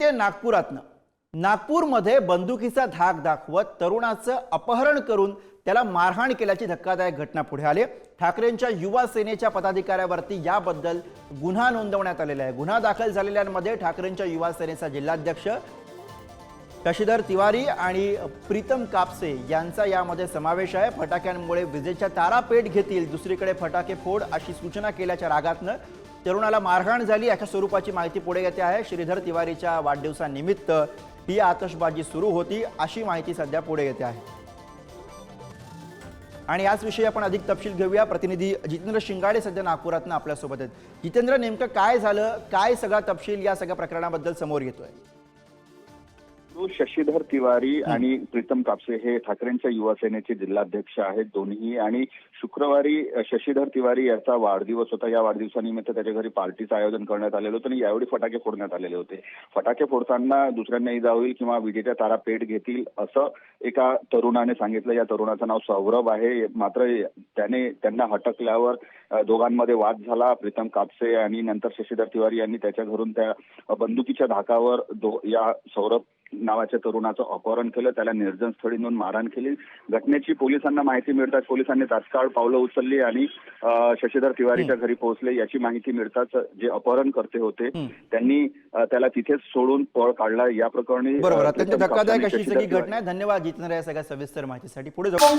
आहे नागपुरातनं। नागपूरमध्ये बंदुकीचा धाक दाखवत तरुणाचं अपहरण करून त्याला मारहाण केल्याची धक्कादायक घटना पुढे आली। ठाकरेंच्या युवा सेनेच्या पदाधिकाऱ्यावरती याबद्दल गुन्हा नोंदवण्यात आलेला आहे। गुन्हा दाखल झालेल्यांमध्ये ठाकरेंच्या युवा सेनेचा जिल्हाध्यक्ष शशिधर तिवारी आणि प्रीतम कापसे यांचा यामध्ये समावेश आहे। फटाक्यांमुळे विजेच्या तारा पेट घेतील, दुसरीकडे फटाके फोड अशी सूचना केल्याच्या रागातनं तरुणाला मारहाण झाली अशा स्वरूपाची माहिती पुढे येते आहे। श्रीधर तिवारीच्या वाढदिवसानिमित्त ही आतषबाजी सुरू होती अशी माहिती सध्या पुढे येते आहे। आणि याच विषयी आपण अधिक तपशील घेऊया। प्रतिनिधी जितेंद्र शिंगाडे सध्या नागपुरातनं आपल्या सोबत आहेत। जितेंद्र, नेमकं काय झालं, काय सगळा तपशील या सगळ्या प्रकरणाबद्दल समोर येतोय? शशिधर तिवारी आणि प्रीतम कापसे हे ठाकरेंच्या युवा सेनेचे जिल्हाध्यक्ष आहेत दोन्ही। आणि शुक्रवारी शशिधर तिवारी याचा वाढदिवस होता। या वाढदिवसानिमित्त त्याच्या घरी पार्टीचं आयोजन करण्यात आलेलं होतं आणि यावेळी फटाके फोडण्यात आलेले होते। फटाके फोडताना दुसऱ्यांना इजा होईल किंवा विजेच्या तारा पेट घेतील असं एका तरुणाने सांगितलं। या तरुणाचं नाव सौरभ आहे। मात्र त्यांना हटकल्यावर दोघांमध्ये वाद झाला। प्रीतम कापसे आणि नंतर शशिधर तिवारी यांनी त्याच्या घरून त्या बंदुकीच्या धाकावर या सौरभ नावाच्या तरुणाचं अपहरण केलं, त्याला निर्जन स्थळी नेऊन मारहाण केली। घटनेची पोलिसांना माहिती मिळताच पोलिसांनी तात्काळ पावलं उचलली आणि शशिधर तिवारीच्या घरी पोहोचले। याची माहिती मिळताच जे अपहरणकर्ते होते त्यांनी त्याला तिथेच सोडून पळ काढला। या प्रकरणी बरोबर, अत्यंत धक्कादायक अशी सगळी घटना आहे। धन्यवाद जितेंद्र या सगळ्या सविस्तर माहितीसाठी। पुढे जाऊ।